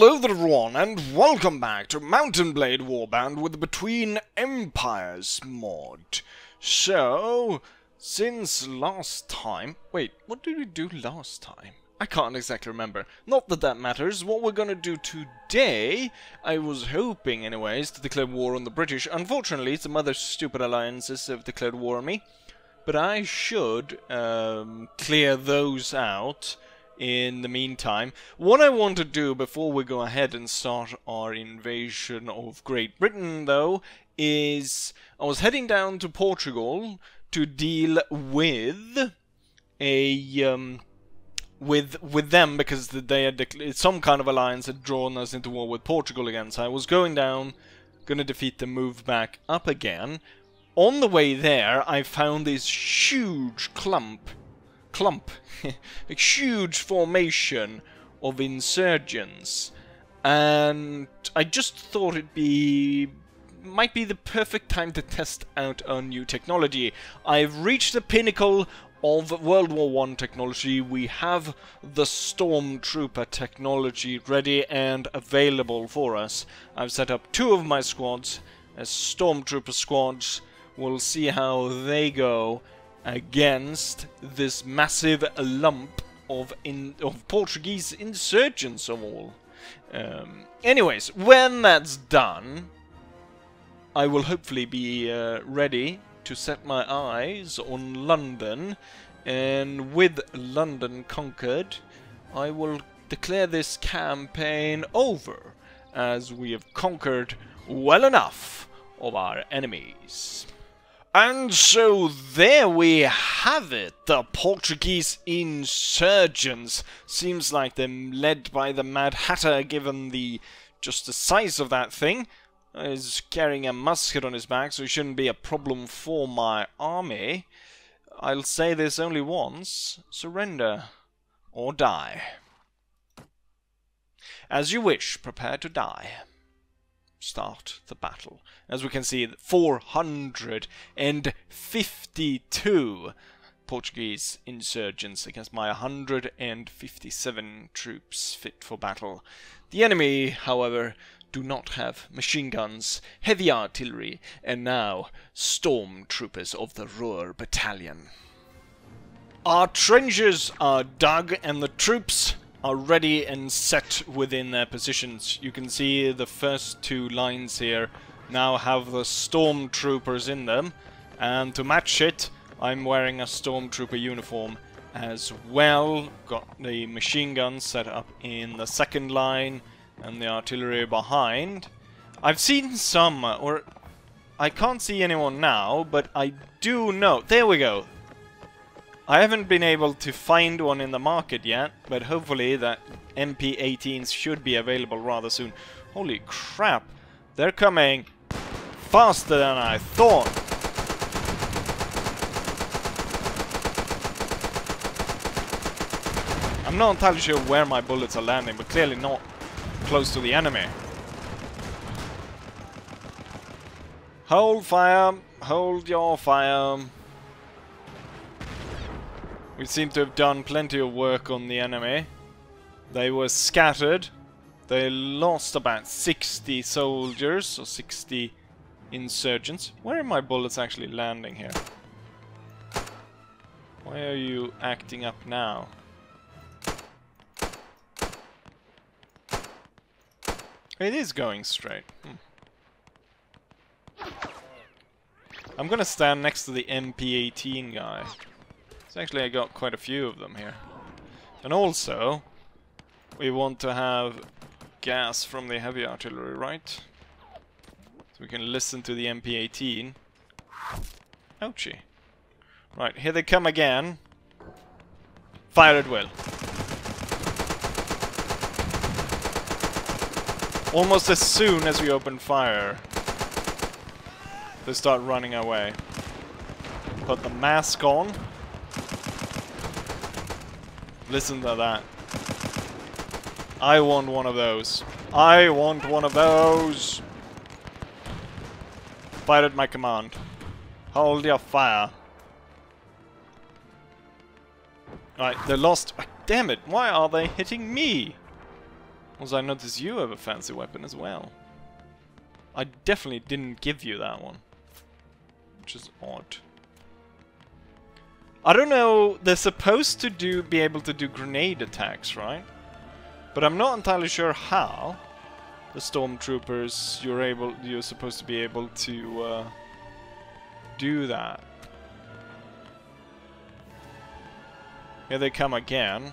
Hello there everyone, and welcome back to Mountain Blade Warband with the Between Empires mod. So, since last time... Wait, what did we do last time? I can't exactly remember. Not that that matters. What we're gonna do today, I was hoping anyways, to declare war on the British. Unfortunately, some other stupid alliances have declared war on me. But I should clear those out in the meantime. What I want to do before we go ahead and start our invasion of Great Britain, though, is I was heading down to Portugal to deal with a with them, because they had some kind of alliance had drawn us into war with Portugal again. So I was going down, gonna defeat them, move back up again. On the way there, I found this huge a huge formation of insurgents, and I just thought might be the perfect time to test out our new technology. I've reached the pinnacle of World War I technology. We have the Stormtrooper technology ready and available for us. I've set up 2 of my squads as Stormtrooper squads. We'll see how they go against this massive lump of Portuguese insurgents of all. Anyways, when that's done, I will hopefully be ready to set my eyes on London, and with London conquered, I will declare this campaign over, as we have conquered well enough of our enemies. And so there we have it, the Portuguese insurgents. Seems like they're led by the Mad Hatter, given just the size of that thing. He's carrying a musket on his back, so he shouldn't be a problem for my army. I'll say this only once: surrender or die. As you wish, prepare to die. Start the battle. As we can see, 452 Portuguese insurgents against my 157 troops fit for battle. The enemy, however, do not have machine guns, heavy artillery, and now stormtroopers of the Ruhr Battalion. Our trenches are dug, and the troops are ready and set within their positions. You can see the first 2 lines here now have the stormtroopers in them, and to match it, I'm wearing a stormtrooper uniform as well. Got the machine guns set up in the second line and the artillery behind. I've seen some, or I can't see anyone now, but I do know. There we go. I haven't been able to find one in the market yet, but hopefully that MP18s should be available rather soon. Holy crap, they're coming faster than I thought. I'm not entirely sure where my bullets are landing, but clearly not close to the enemy. Hold fire, hold your fire. We seem to have done plenty of work on the enemy. They were scattered. They lost about 60 soldiers, or 60 insurgents. Where are my bullets actually landing here? Why are you acting up now? It is going straight. I'm gonna stand next to the MP18 guy. So actually I got quite a few of them here. And also, we want to have gas from the heavy artillery, right? So we can listen to the MP18. Ouchie. Right, here they come again. Fire at will. Almost as soon as we open fire, they start running away. Put the mask on. Listen to that. I want one of those. I want one of those. Fire at my command. Hold your fire. Right, they lost. Damn it, why are they hitting me? Also, I notice you have a fancy weapon as well. I definitely didn't give you that one. Which is odd. I don't know, they're supposed to be able to do grenade attacks, right? But I'm not entirely sure how. The stormtroopers, you're supposed to be able to do that. Here they come again.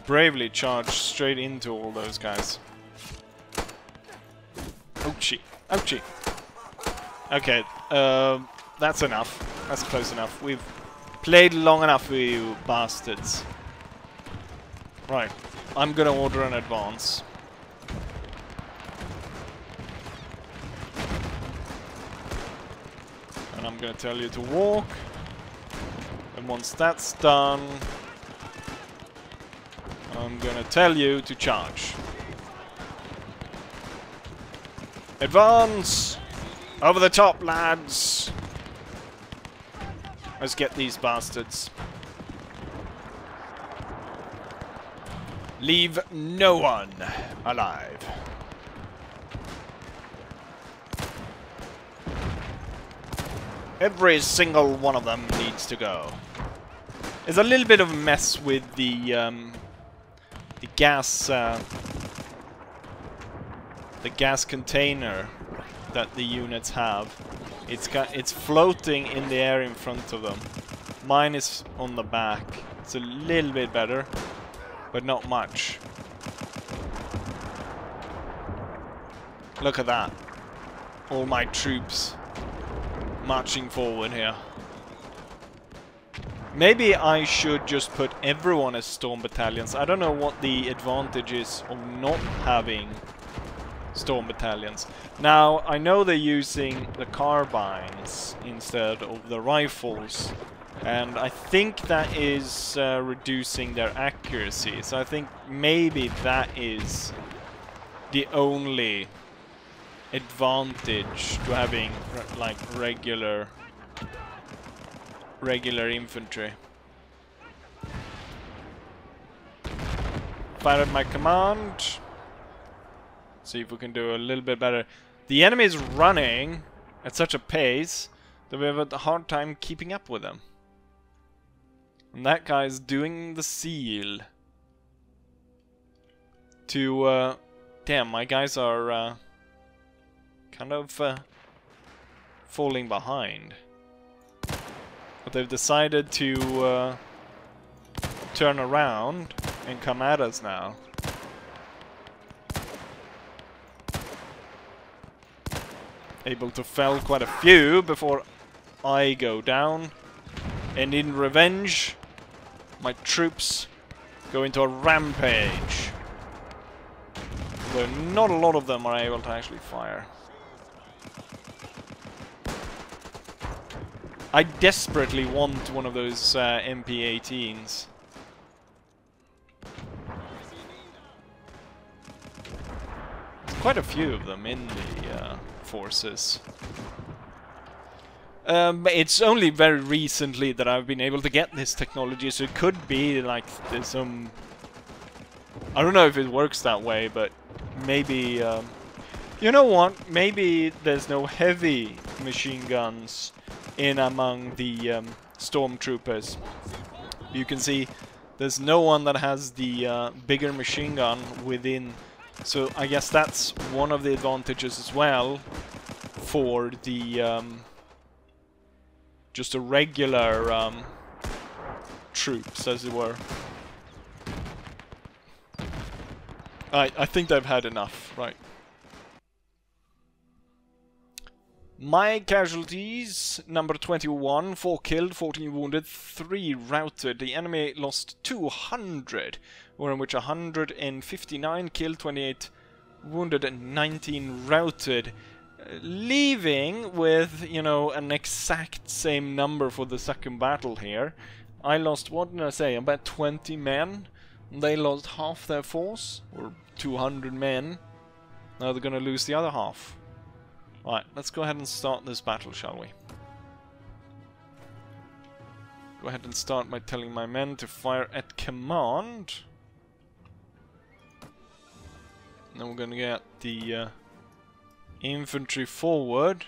Bravely charge straight into all those guys. Ouchie. Ouchie. Okay, that's enough. That's close enough. We've played long enough, you bastards. Right. I'm gonna order an advance. And I'm gonna tell you to walk. And once that's done, I'm gonna tell you to charge. Advance! Over the top, lads! Let's get these bastards. Leave no one alive. Every single one of them needs to go. There's a little bit of a mess with the gas container that the units have. It's floating in the air in front of them. Mine is on the back. It's a little bit better, but not much. Look at that. All my troops marching forward here. Maybe I should just put everyone as storm battalions. I don't know what the advantage is of not having storm battalions. Now, I know they're using the carbines instead of the rifles, and I think that is reducing their accuracy. So I think maybe that is the only advantage to having like regular infantry. Fire at my command. See if we can do a little bit better. The enemy is running at such a pace that we have a hard time keeping up with them. And that guy's doing the seal. To, damn, my guys are kind of falling behind. But they've decided to turn around and come at us now. Able to fell quite a few before I go down. And in revenge, my troops go into a rampage. Though not a lot of them are able to actually fire. I desperately want one of those MP-18s. There's quite a few of them in the forces. It's only very recently that I've been able to get this technology, so it could be like there's some... I don't know if it works that way, but maybe... you know what? Maybe there's no heavy machine guns in among the stormtroopers. You can see there's no one that has the bigger machine gun within, so I guess that's one of the advantages as well for the just a regular troops, as it were. I think they've had enough, right? My casualties, number 21, 4 killed, 14 wounded, 3 routed. The enemy lost 200, in which 159 killed, 28 wounded, and 19 routed. Leaving with, you know, an exact same number for the second battle here. I lost, what did I say, about 20 men. They lost half their force, or 200 men. Now they're gonna lose the other half. Right, let's go ahead and start this battle, shall we? go ahead and start by telling my men to fire at command. Then we're gonna get the infantry forward.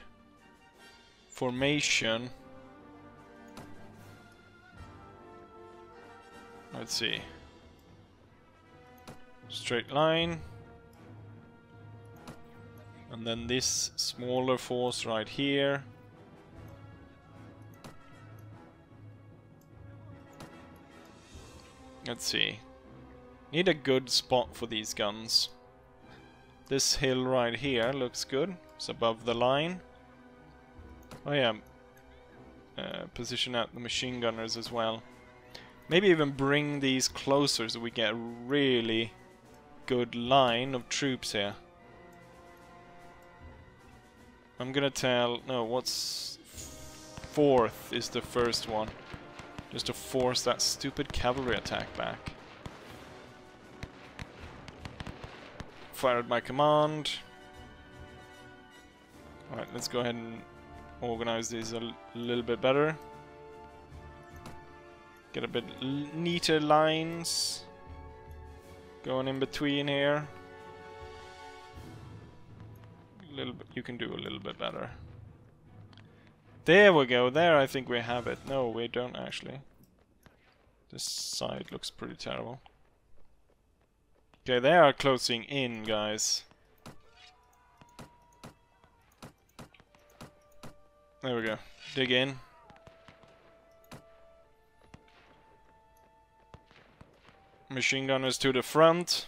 Formation. Let's see. Straight line. And then this smaller force right here. Let's see. Need a good spot for these guns. This hill right here looks good. It's above the line. Oh yeah. Position out the machine gunners as well. Maybe even bring these closer so we get a really good line of troops here. I'm gonna tell... No, what's... 4th is the first one. Just to force that stupid cavalry attack back. Fired by command. Alright, let's go ahead and organize these a little bit better. Get a bit neater lines going in between here. A little bit, you can do a little bit better. There we go. There, I think we have it. No, we don't actually. This side looks pretty terrible. Okay, they are closing in, guys. There we go. Dig in. Machine gunners to the front.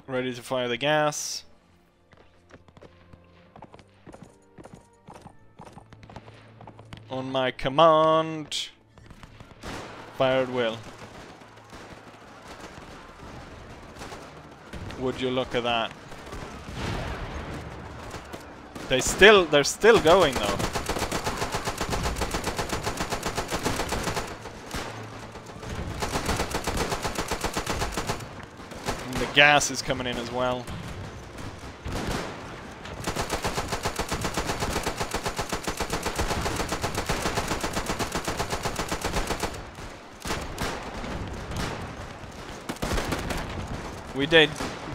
Ready to fire the gas. On my command. Fired will. Would you look at that? They're still going though. And the gas is coming in as well.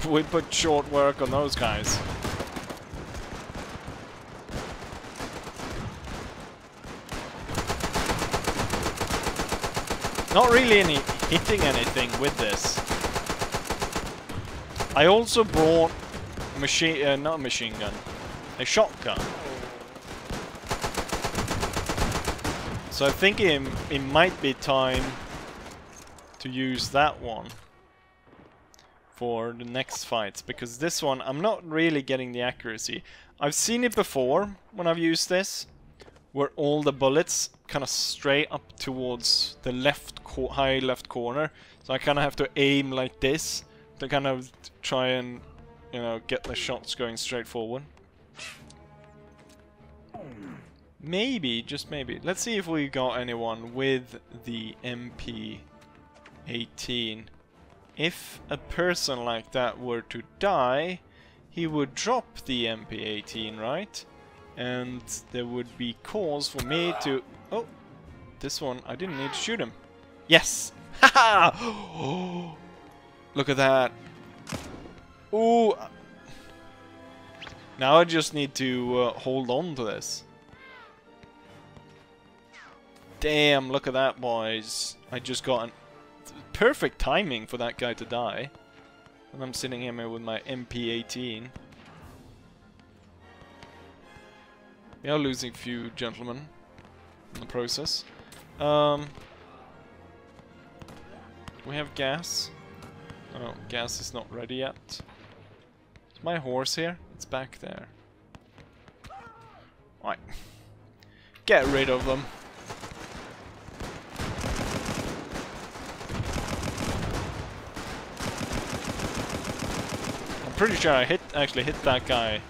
We put short work on those guys. Not really hitting anything with this. I also brought not a machine gun, a shotgun. So I think it might be time to use that one for the next fights, because this one I'm not really getting the accuracy. I've seen it before when I've used this, where all the bullets kind of stray up towards the high left corner, so I kind of have to aim like this to kind of try and, you know, get the shots going straight forward. Maybe, just maybe. Let's see if we got anyone with the MP18. If a person like that were to die, he would drop the MP18, right? And there would be cause for me to... Oh! This one, I didn't need to shoot him. Yes! Haha! Oh, look at that. Ooh! Now I just need to hold on to this. Damn, look at that, boys. I just got an... perfect timing for that guy to die. And I'm sitting here with my MP18. We are losing a few gentlemen in the process. We have gas. Oh, gas is not ready yet. Is my horse here? It's back there. Right. Get rid of them. Pretty sure I actually hit that guy.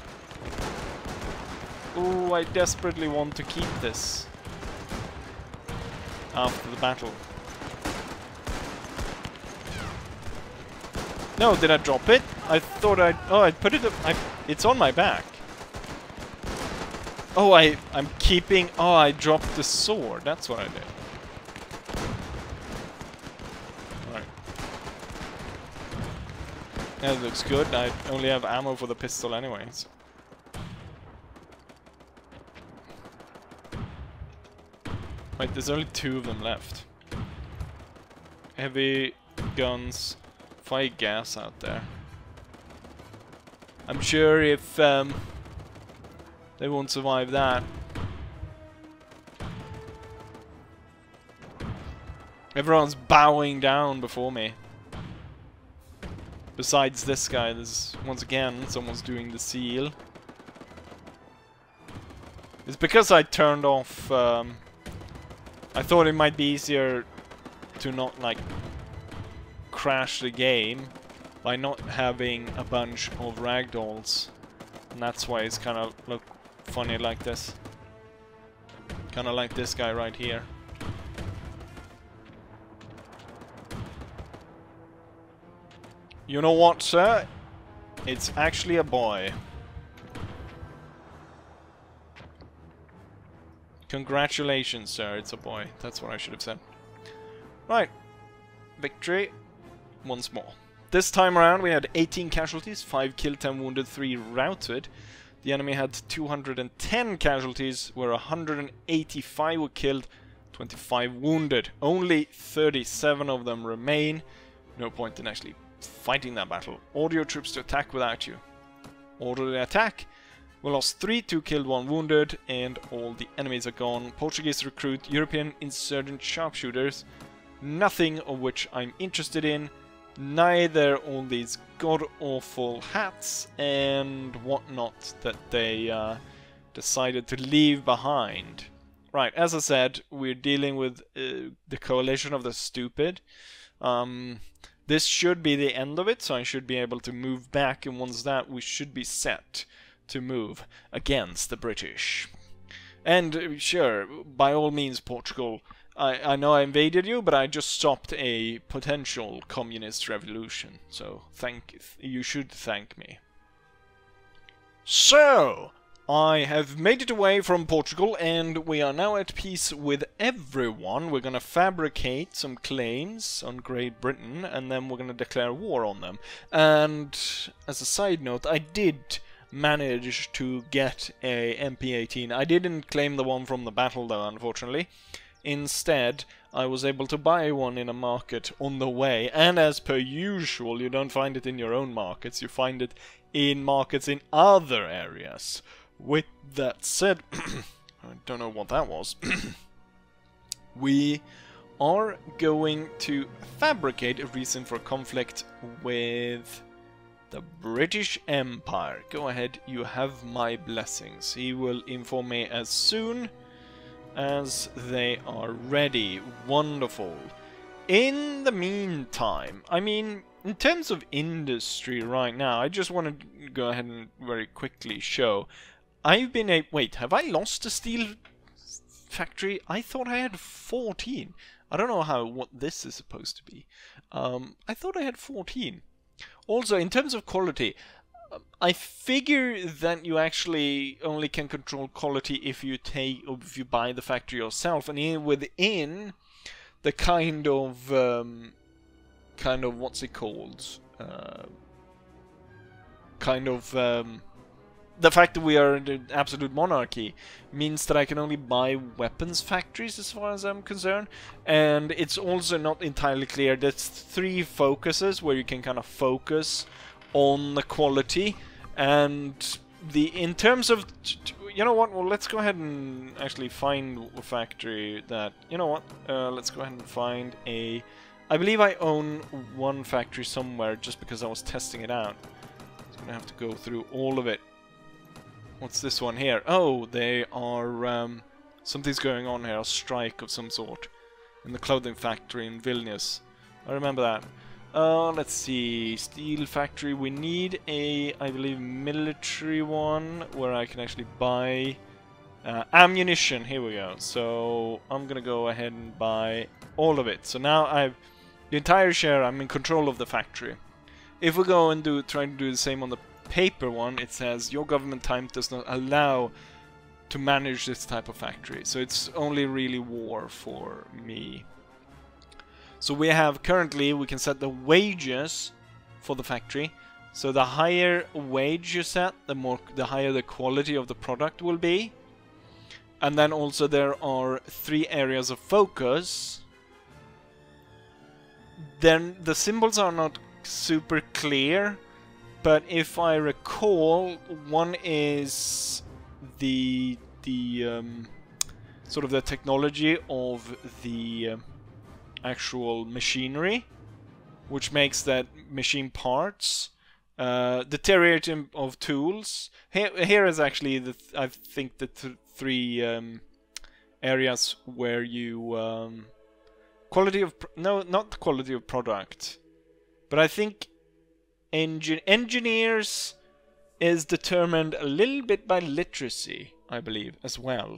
Ooh, I desperately want to keep this after the battle. No, did I drop it? I thought I put it up. It's on my back. Oh, I'm keeping... Oh, I dropped the sword. That's what I did. Alright. That looks good. I only have ammo for the pistol anyways. Wait, there's only 2 of them left. Heavy guns, fire gas out there. I'm sure if they won't survive that. Everyone's bowing down before me. Besides this guy, there's once again someone's doing the seal. It's because I turned off. I thought it might be easier to not like crash the game by not having a bunch of ragdolls, and that's why it's kind of look funny like this. Kind of like this guy right here. You know what, sir? It's actually a boy. Congratulations, sir. It's a boy. That's what I should have said. Right. Victory. Once more. This time around we had 18 casualties, 5 killed, 10 wounded, 3 routed. The enemy had 210 casualties, where 185 were killed, 25 wounded. Only 37 of them remain. No point in actually fighting that battle. Order your troops to attack without you. Order the attack. We lost 3, 2 killed, 1 wounded, and all the enemies are gone. Portuguese recruit European insurgent sharpshooters. Nothing of which I'm interested in. Neither all these god-awful hats and whatnot that they decided to leave behind. Right, as I said, we're dealing with the coalition of the stupid. This should be the end of it, so I should be able to move back, and once that, we should be set to move against the British. And sure, by all means, Portugal, I know I invaded you, but I just stopped a potential communist revolution, so you should thank me. So, I have made it away from Portugal, and we are now at peace with everyone. We're gonna fabricate some claims on Great Britain, and then we're gonna declare war on them. And as a side note, I did manage to get a MP18. I didn't claim the one from the battle though, unfortunately. Instead, I was able to buy one in a market on the way, and as per usual, you don't find it in your own markets, you find it in markets in other areas. With that said, I don't know what that was. We are going to fabricate a reason for conflict with the British Empire. Go ahead, you have my blessings. He will inform me as soon as they are ready. Wonderful. In the meantime, I mean, in terms of industry right now, I just want to go ahead and very quickly show. I've been a... Wait, have I lost a steel factory? I thought I had 14. I don't know what this is supposed to be. I thought I had 14. Also, in terms of quality, I figure that you actually only can control quality if you buy the factory yourself, and within the kind of what's it called? The fact that we are in the absolute monarchy means that I can only buy weapons factories as far as I'm concerned, and it's also not entirely clear. There's 3 focuses where you can kind of focus on the quality, and in terms of, you know what, well, let's go ahead and actually find a factory that, you know what, let's go ahead and find I believe I own one factory somewhere just because I was testing it out. I'm gonna have to go through all of it. What's this one here? Oh, they are, something's going on here, a strike of some sort in the clothing factory in Vilnius. I remember that. Let's see, steel factory. We need I believe, military one where I can actually buy ammunition. Here we go. So I'm gonna go ahead and buy all of it. So now the entire share. I'm in control of the factory. If we go and try to do the same on the paper one, it says your government time does not allow to manage this type of factory. So it's only really war for me. So we have currently, we can set the wages for the factory. So the higher wage you set, the higher the quality of the product will be. And then also there are 3 areas of focus. Then the symbols are not super clear, but if I recall, one is the sort of the technology of the actual machinery, which makes that machine parts. Deteriorating of tools. Here is actually I think the 3 areas where you quality of no, not quality of product, but I think engineers is determined a little bit by literacy, I believe, as well.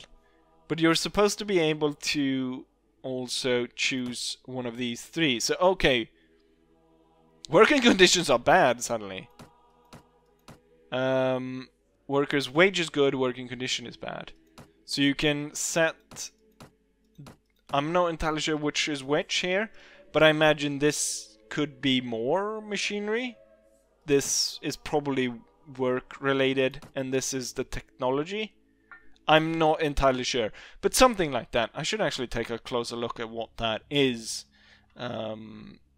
But you're supposed to be able to also choose one of these 3. So okay, working conditions are bad suddenly. Workers' wage is good, working condition is bad. So you can set... I'm not entirely sure which is which here, but I imagine this could be more machinery. This is probably work related, and this is the technology. I'm not entirely sure, but something like that. I should actually take a closer look at what that is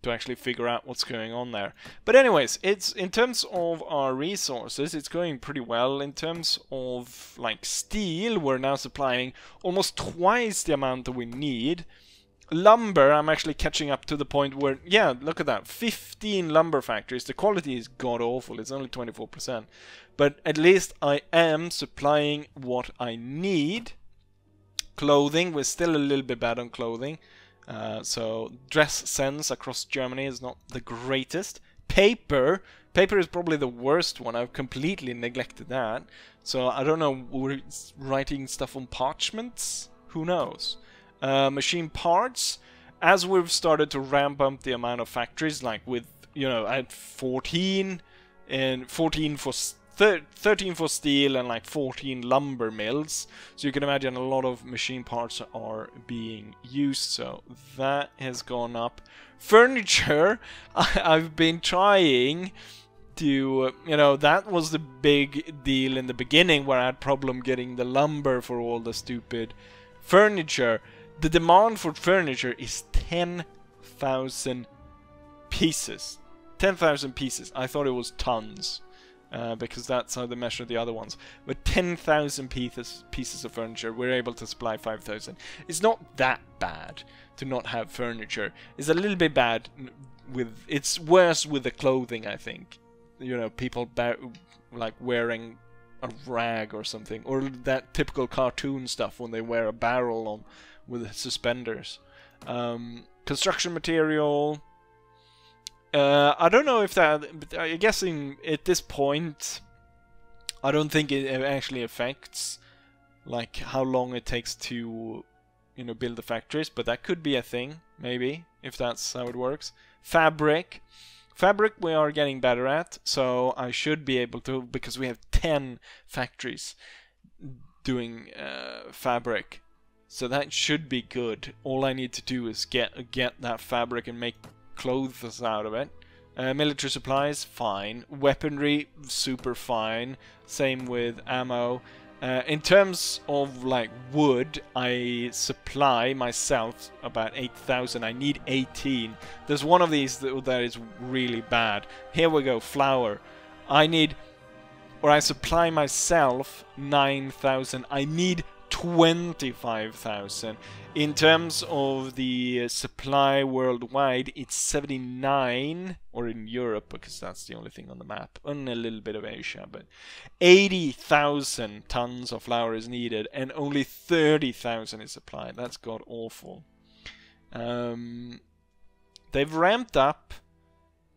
to actually figure out what's going on there. But anyways, it's in terms of our resources, it's going pretty well. In terms of like steel, we're now supplying almost twice the amount that we need. Lumber, I'm actually catching up to the point where, yeah, look at that, 15 lumber factories. The quality is god-awful, it's only 24%. But at least I am supplying what I need. Clothing, we're still a little bit bad on clothing. So dress sense across Germany is not the greatest. Paper is probably the worst one. I've completely neglected that. So I don't know, we're writing stuff on parchments? Who knows? Machine parts, as we've started to ramp up the amount of factories, like with, you know, at 14 and 14 for 13 for steel and like 14 lumber mills. So you can imagine a lot of machine parts are being used. So that has gone up. Furniture, I've been trying to, you know, that was the big deal in the beginning where I had problem getting the lumber for all the stupid furniture. The demand for furniture is 10,000 pieces. 10,000 pieces. I thought it was tons. Because that's how they measure the other ones. But 10,000 pieces of furniture, we're able to supply 5,000. It's not that bad to not have furniture. It's a little bit bad with... It's worse with the clothing, I think. You know, people like wearing a rag or something. Or that typical cartoon stuff when they wear a barrel on with suspenders. Construction material... I don't know if that... I'm guessing at this point, I don't think it actually affects like how long it takes to, you know, build the factories, but that could be a thing, maybe, if that's how it works. Fabric we are getting better at, so I should be able to, because we have 10 factories doing fabric, so that should be good. All I need to do is get that fabric and make clothes out of it. Military supplies, fine. Weaponry, super fine. Same with ammo. In terms of like wood, I supply myself about 8,000. I need 18. There's one of these that is really bad. Here we go, flour. I supply myself 9,000. I need 25,000. In terms of the supply worldwide, it's 79, or in Europe, because that's the only thing on the map, and a little bit of Asia, but 80,000 tons of flour is needed, and only 30,000 is supplied. That's god awful. They've ramped up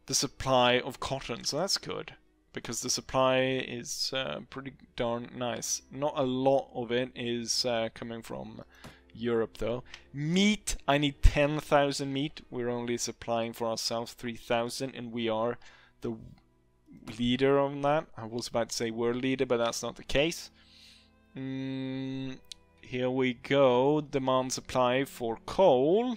the supply of cotton, so that's good, because the supply is pretty darn nice. Not a lot of it is coming from Europe though. Meat, I need 10,000 meat. We're only supplying for ourselves 3,000, and we are the leader on that. I was about to say world leader, but that's not the case. Here we go. Demand supply for coal.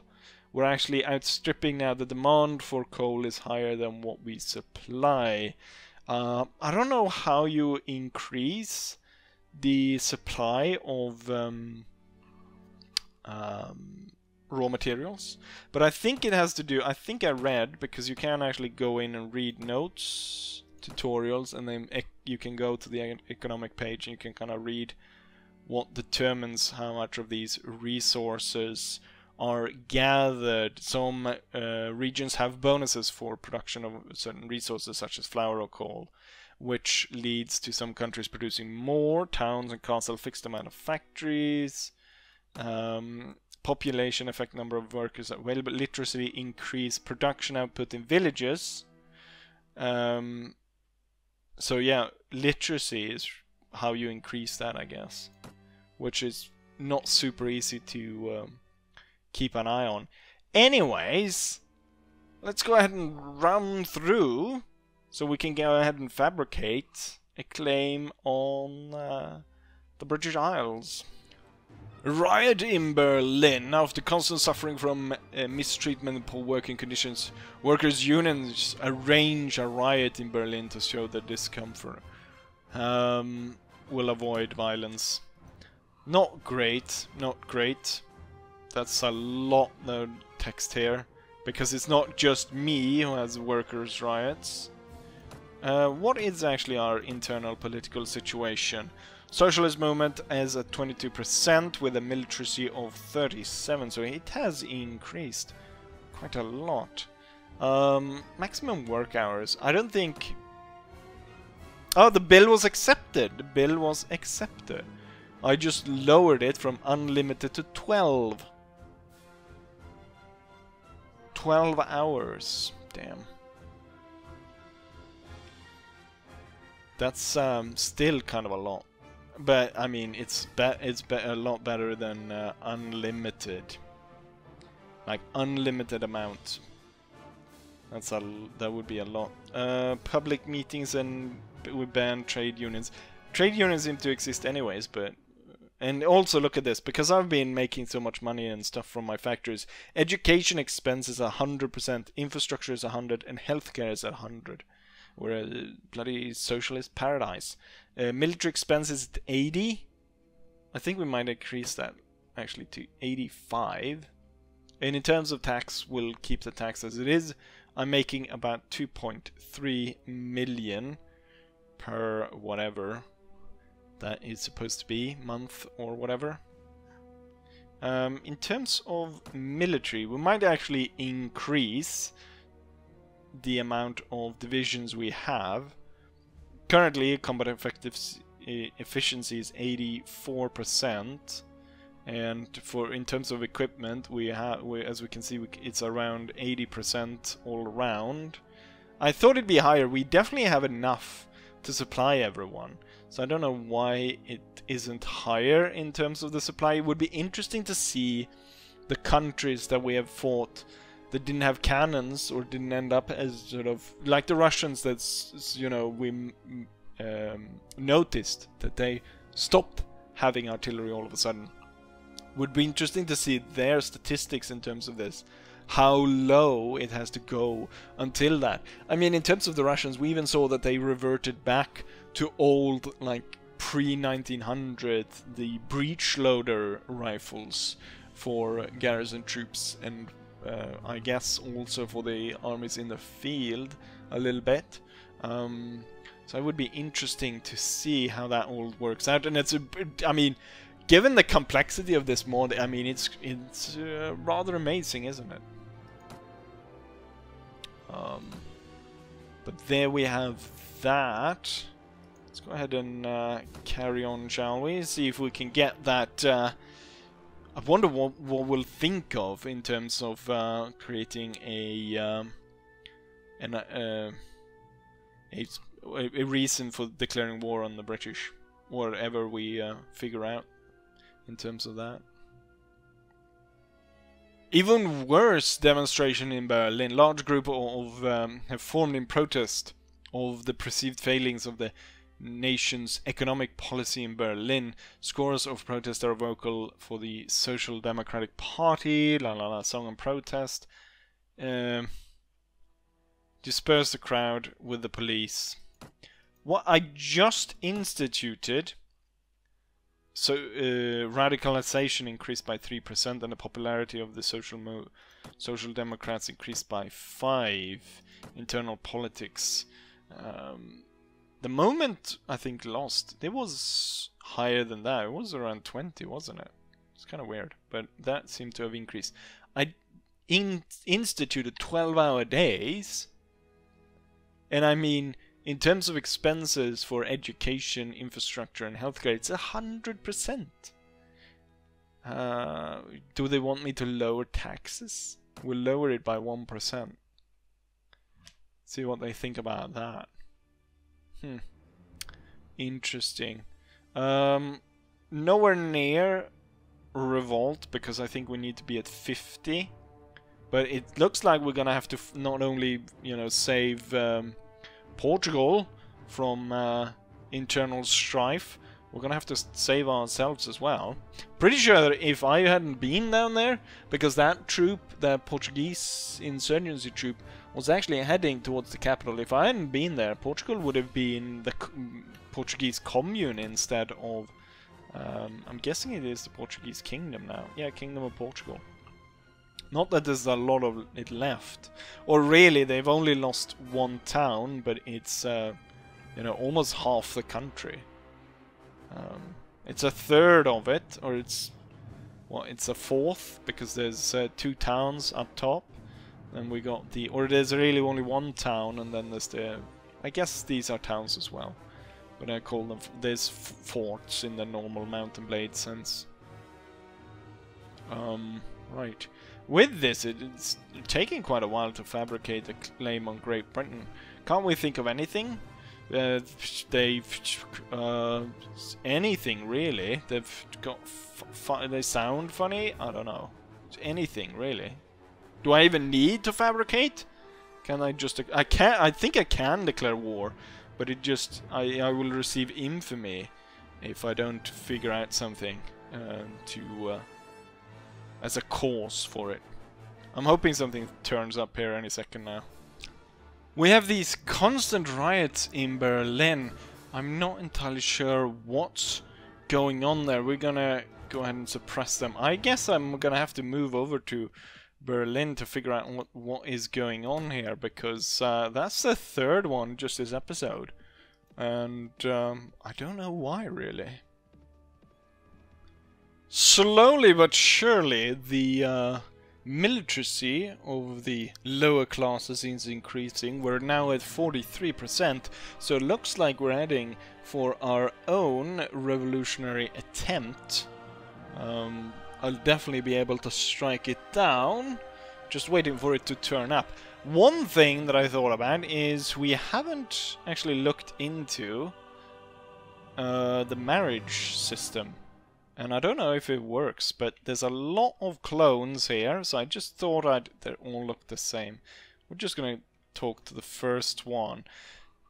We're actually outstripping now. The demand for coal is higher than what we supply. I don't know how you increase the supply of raw materials, but I think it has to do, I think I read, because you can actually go in and read notes, tutorials, and then you can go to the economic page and you can kind of read what determines how much of these resources are gathered. Some regions have bonuses for production of certain resources such as flour or coal, which leads to some countries producing more. Towns and castles fixed amount of factories. Population affect number of workers available. Literacy increase production output in villages. So yeah, literacy is how you increase that, I guess, which is not super easy to keep an eye on. Anyways, let's go ahead and run through so we can go ahead and fabricate a claim on the British Isles. Riot in Berlin. After constant suffering from mistreatment and poor working conditions, workers' unions arrange a riot in Berlin to show their discomfort. Will avoid violence. Not great, not great. That's a lot of text here, because it's not just me who has workers' riots. What is actually our internal political situation? Socialist movement is at 22% with a military of 37, so it has increased quite a lot. Maximum work hours. I don't think... Oh, the bill was accepted! The bill was accepted. I just lowered it from unlimited to 12. 12 hours. Damn. That's still kind of a lot. But, I mean, it's a lot better than unlimited. Like, unlimited amount. That would be a lot. Public meetings, and we ban trade unions. Trade unions seem to exist anyways, but... And also look at this, because I've been making so much money and stuff from my factories. Education expense is 100%, infrastructure is 100, and healthcare is 100. We're a bloody socialist paradise. Military expense is 80. I think we might increase that actually to 85. And in terms of tax, we'll keep the tax as it is. I'm making about 2.3 million per whatever that is supposed to be, month or whatever. In terms of military, we might actually increase the amount of divisions we have. Currently, combat efficiency is 84%, and in terms of equipment, as we can see, it's around 80% all around. I thought it'd be higher. We definitely have enough to supply everyone, so I don't know why it isn't higher in terms of the supply. It would be interesting to see the countries that we have fought that didn't have cannons or didn't end up as sort of like the Russians. That's, you know, we noticed that they stopped having artillery all of a sudden. Would be interesting to see their statistics in terms of this, how low it has to go until that. I mean, in terms of the Russians, we even saw that they reverted back to old, like pre-1900, the breech loader rifles for garrison troops, and I guess also for the armies in the field a little bit. So it would be interesting to see how that all works out. And it's I mean, given the complexity of this mod, I mean, it's rather amazing, isn't it? But there we have that. Let's go ahead and carry on, shall we? See if we can get that. I wonder what we'll think of in terms of creating a reason for declaring war on the British, whatever we figure out in terms of that. Even worse demonstration in Berlin. Large group of have formed in protest of the perceived failings of the nation's economic policy in Berlin. Scores of protesters are vocal for the Social Democratic Party. La la la, song and protest. Disperse the crowd with the police. What I just instituted. So radicalization increased by 3%, and the popularity of the Social Democrats increased by 5%. Internal politics. The moment I think lost, it was higher than that. It was around 20, wasn't it? It's kind of weird, but that seemed to have increased. I instituted 12-hour days, and I mean, in terms of expenses for education, infrastructure, and healthcare, it's 100%. Do they want me to lower taxes? We'll lower it by 1%. See what they think about that. Interesting. Nowhere near revolt, because I think we need to be at 50. But it looks like we're gonna have to not only, you know, save Portugal from internal strife, we're gonna have to save ourselves as well. Pretty sure that if I hadn't been down there, because that troop, that Portuguese insurgency troop, was actually heading towards the capital. If I hadn't been there, Portugal would have been the Portuguese commune instead of... I'm guessing it is the Portuguese kingdom now. Yeah, Kingdom of Portugal. Not that there's a lot of it left. Or really, they've only lost one town, but it's, you know, almost half the country. It's a third of it, or it's... well, it's a fourth, because there's 2 towns up top. Then we got the... or there's really only 1 town, and then there's the... I guess these are towns as well. But I call them... there's forts in the normal Mountain Blade sense. Right. With this, it's taking quite a while to fabricate a claim on Great Britain. Can't we think of anything? Anything really. They've got... they sound funny? I don't know. Anything really. Do I even need to fabricate? Can I just... I can't... I think I can declare war. But it just... I will receive infamy if I don't figure out something to... as a cause for it. I'm hoping something turns up here any second now. We have these constant riots in Berlin. I'm not entirely sure what's going on there. We're gonna go ahead and suppress them. I guess I'm gonna have to move over to Berlin to figure out what is going on here, because that's the 3rd one just this episode. And I don't know why really. Slowly but surely, the military of the lower classes is increasing. We're now at 43%, so it looks like we're heading for our own revolutionary attempt. I'll definitely be able to strike it down, just waiting for it to turn up. One thing that I thought about is we haven't actually looked into the marriage system. And I don't know if it works, but there's a lot of clones here, so I just thought they all look the same. We're just gonna talk to the first one.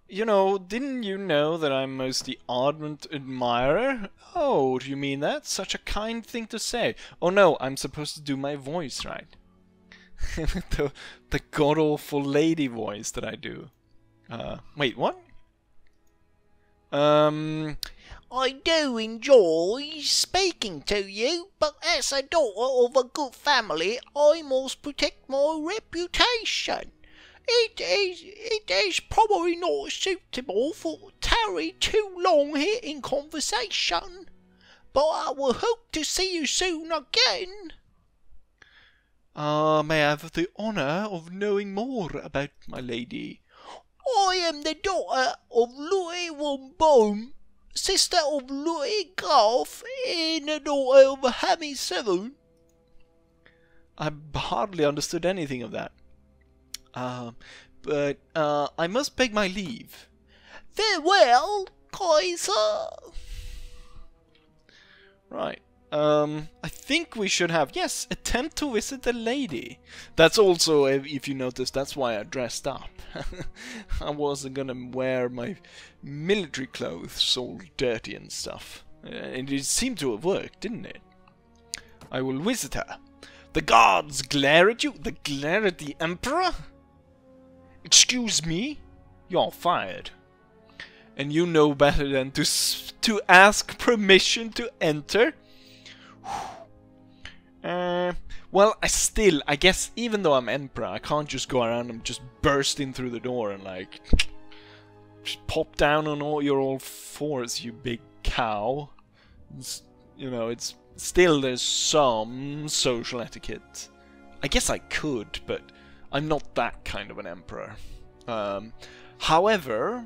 You know, didn't you know that I'm most the ardent admirer? Oh, do you mean that? Such a kind thing to say. Oh no, I'm supposed to do my voice, right? the god-awful lady voice that I do. Wait, what? I do enjoy speaking to you, but as a daughter of a good family, I must protect my reputation. It is probably not suitable for tarry too long here in conversation, but I will hope to see you soon again. May I have the honour of knowing more about my lady? I am the daughter of Louis von Bohm, sister of Louis Graf, and a daughter of Hammy Seven. I hardly understood anything of that. But I must beg my leave. Farewell, Kaiser. Right. I think we should have, yes, attempt to visit the lady. That's also, if you notice, that's why I dressed up. I wasn't gonna wear my military clothes all dirty and stuff. And it seemed to have worked, didn't it? I will visit her. The guards glare at you? They glare at the Emperor? Excuse me? You're fired. And you know better than to ask permission to enter? Well, I guess even though I'm Emperor, I can't just go around and just burst in through the door and like just pop down on all fours, you big cow. You know, it's still, there's some social etiquette. I guess I could, but I'm not that kind of an Emperor. However,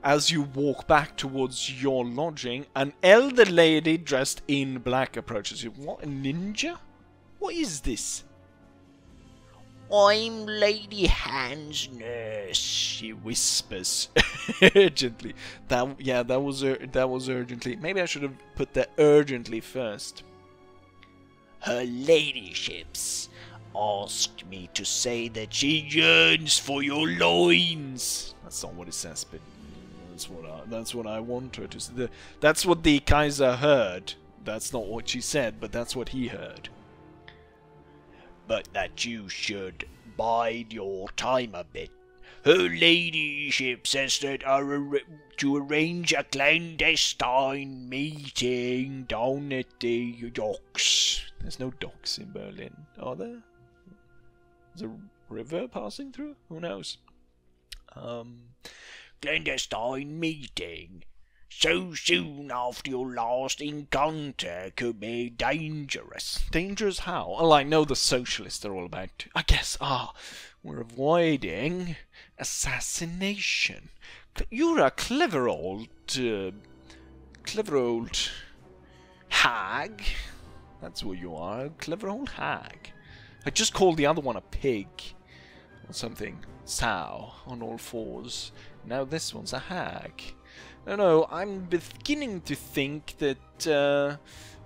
as you walk back towards your lodging, an elder lady dressed in black approaches you. What, a ninja? What is this? I'm Lady Han's nurse, She whispers urgently. That was urgently. Maybe I should have put that urgently first. Her ladyships asked me to say that she yearns for your loins. That's not what it says, but that's what I want her to say. That's what the Kaiser heard. That's not what she said, but that's what he heard. But that you should bide your time a bit. Her ladyship says that to arrange a clandestine meeting down at the docks. There's no docks in Berlin, are there? There's a river passing through? Who knows? Clandestine meeting. So soon after your last encounter could be dangerous. Dangerous how? Well, I know the socialists are all about, I guess, we're avoiding assassination. You're a clever old hag. That's what you are, a clever old hag. I just called the other one a pig. Or something. Sow, on all fours. Now this one's a hag. No, I'm beginning to think that,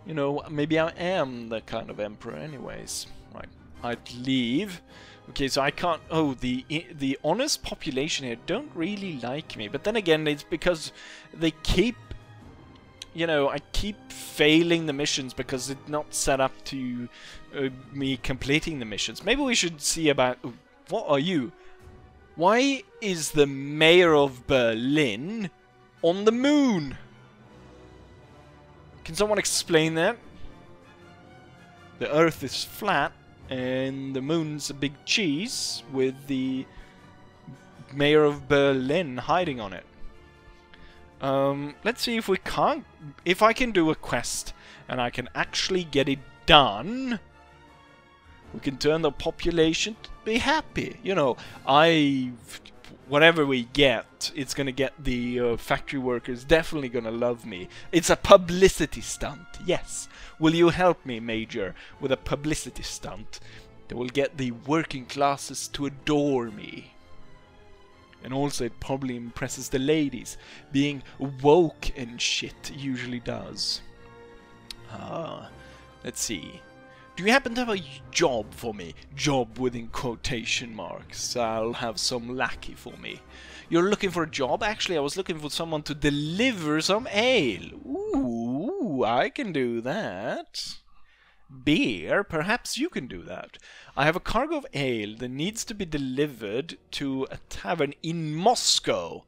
you know, maybe I am the kind of emperor anyways. Right, I'd leave. Okay, so I can't... Oh, the honest population here don't really like me. But then again, it's because they keep... You know, I keep failing the missions because it's not set up to me completing the missions. Maybe we should see about... What are you? Why is the mayor of Berlin on the moon? Can someone explain that? The Earth is flat and the moon's a big cheese with the mayor of Berlin hiding on it. Let's see if I can do a quest and I can actually get it done. We can turn the population to be happy. You know, whatever we get, it's gonna get the factory workers definitely gonna love me. It's a publicity stunt, yes. Will you help me, Major, with a publicity stunt that will get the working classes to adore me? And also it probably impresses the ladies. Being woke and shit usually does. Let's see. Do you happen to have a job for me? Job within quotation marks. I'll have some lackey for me. You're looking for a job? Actually, I was looking for someone to deliver some ale. Ooh, I can do that. Beer? Perhaps you can do that. I have a cargo of ale that needs to be delivered to a tavern in Moscow.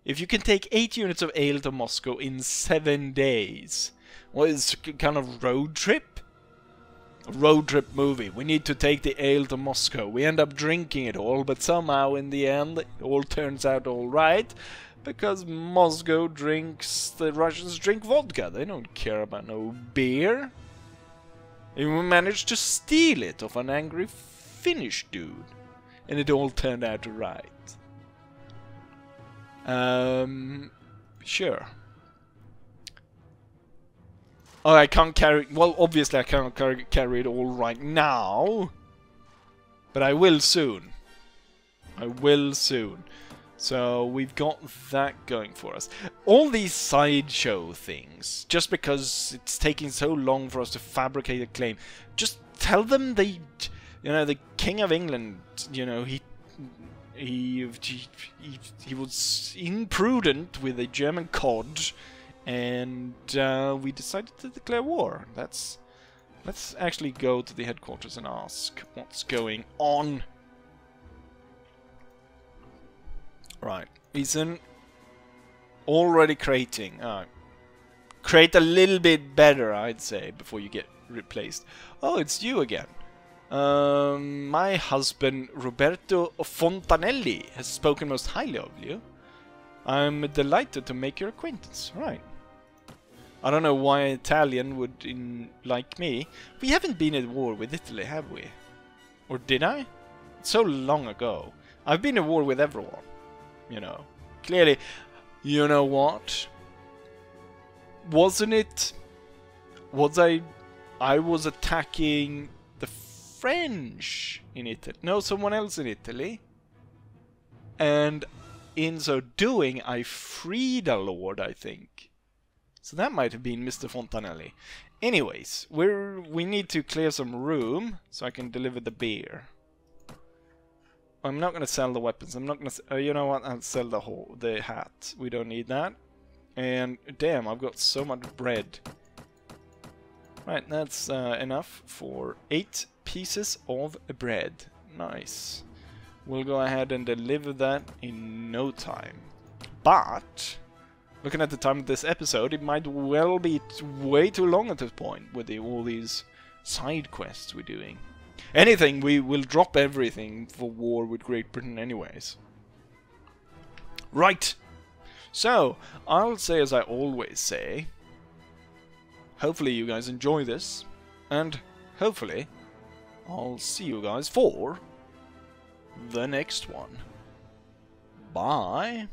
If you can take 8 units of ale to Moscow in 7 days. What is kind of road trip? Road trip movie. We need to take the ale to Moscow. We end up drinking it all, but somehow in the end it all turns out all right because Moscow drinks, the Russians drink vodka. They don't care about no beer. And we managed to steal it off an angry Finnish dude, and it all turned out right. Sure. Oh, I can't carry... Well, obviously I can't carry it all right now. But I will soon. I will soon. So we've got that going for us. All these sideshow things, just because it's taking so long for us to fabricate a claim, just tell them they, you know, the King of England, you know, he was imprudent with a German cod, and we decided to declare war. Let's actually go to the headquarters and ask what's going on. Right, Ethan, already creating. Create a little bit better, I'd say, before you get replaced. Oh, it's you again. My husband Roberto Fontanelli has spoken most highly of you. I'm delighted to make your acquaintance. Right. I don't know why an Italian would like me. We haven't been at war with Italy, have we? Or did I? It's so long ago. I've been at war with everyone. You know. Clearly, you know what? Wasn't it... I was attacking the French in Italy. No, someone else in Italy. And in so doing, I freed a lord, I think. So that might have been Mr. Fontanelli. Anyways, we need to clear some room so I can deliver the beer. I'm not gonna sell the weapons. I'm not gonna. You know what? I'll sell the hat. We don't need that. And damn, I've got so much bread. Right, that's enough for 8 pieces of bread. Nice. We'll go ahead and deliver that in no time. But looking at the time of this episode, it might well be way too long at this point with all these side quests we're doing. Anything, we will drop everything for war with Great Britain anyways. Right. So, I'll say as I always say, hopefully you guys enjoy this, and hopefully I'll see you guys for the next one. Bye.